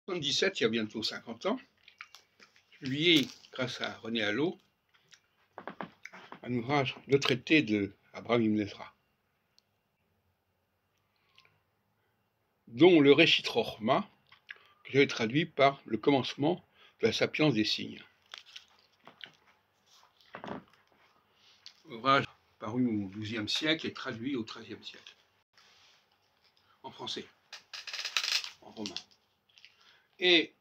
1977, il y a bientôt 50 ans, publié grâce à René Allo un ouvrage, le traité de Abraham Ibn Ezra, dont le Réchit Chochma, que j'avais traduit par le commencement de la sapience des signes. Ouvrage paru au XIIe siècle et traduit au XIIIe siècle, en français, en roman. Et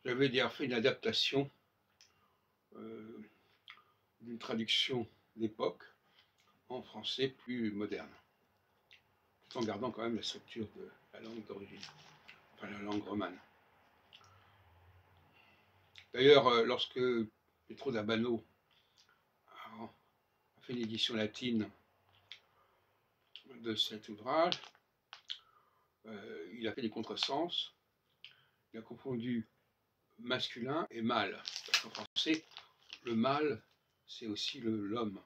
j'avais d'ailleurs fait une adaptation d'une traduction d'époque en français plus moderne, tout en gardant quand même la structure de la langue d'origine, enfin la langue romane. D'ailleurs, lorsque Pietro d'Abano a fait une édition latine de cet ouvrage, il a fait des contresens, il a confondu masculin et mâle, parce qu'en français, le mâle, c'est aussi l'homme.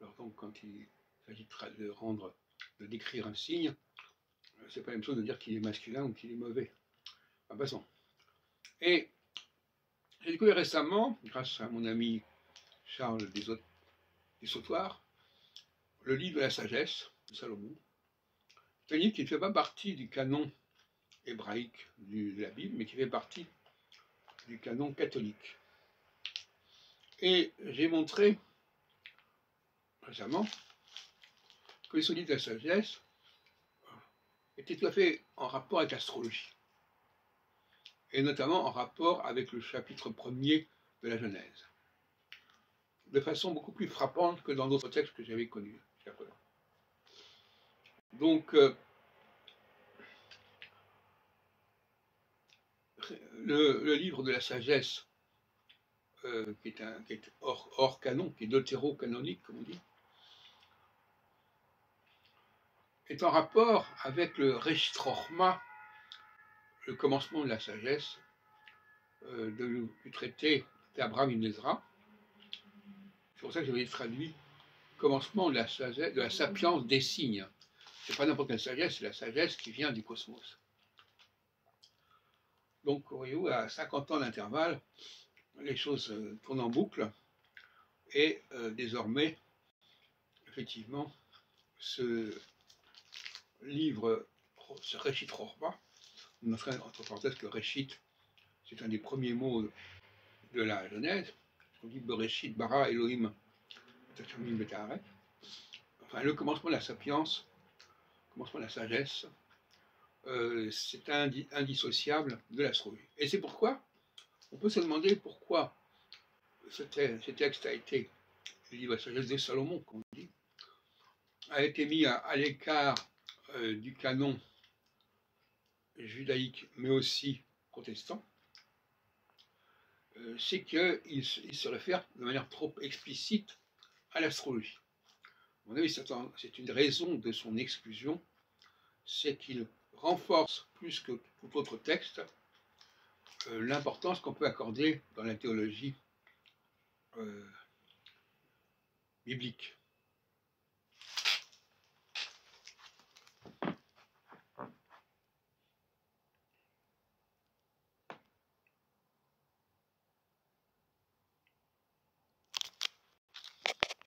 Alors donc, quand il s'agit de décrire un signe, c'est pas la même chose de dire qu'il est masculin ou qu'il est mauvais. Enfin, passons. Et j'ai découvert récemment, grâce à mon ami Charles des Sautoirs, le livre de la sagesse de Salomon. C'est un livre qui ne fait pas partie du canon hébraïque de la Bible, mais qui fait partie du canon catholique. Et j'ai montré récemment que ce livre de la sagesse était tout à fait en rapport avec l'astrologie, et notamment en rapport avec le chapitre 1er de la Genèse, de façon beaucoup plus frappante que dans d'autres textes que j'avais connus jusqu'à présent. Donc, le livre de la sagesse, qui est hors canon, qui est deutéro-canonique, comme on dit, est en rapport avec le Réchit Chochma, le commencement de la sagesse, du traité d'Abraham Ibn Ezra. C'est pour ça que j'avais traduit commencement de la sapience des signes. C'est pas n'importe quelle sagesse, c'est la sagesse qui vient du cosmos. Donc, voyez-vous, à 50 ans d'intervalle, les choses tournent en boucle, et désormais, effectivement, ce livre, ce Réchit Chochma, on mettrait entre parenthèses que Réchit, c'est un des premiers mots de la Genèse. On dit Bereshit bara Elohim, enfin le commencement de la sapience, le commencement de la sagesse, c'est indissociable de l'astrologie. Et c'est pourquoi on peut se demander pourquoi ce texte a été, le livre de la sagesse de Salomon, comme on dit, a été mis à l'écart du canon judaïque, mais aussi protestant. C'est qu'il se réfère de manière trop explicite à l'astrologie. À mon avis, c'est une raison de son exclusion, c'est qu'il renforce plus que tout autre texte l'importance qu'on peut accorder dans la théologie biblique.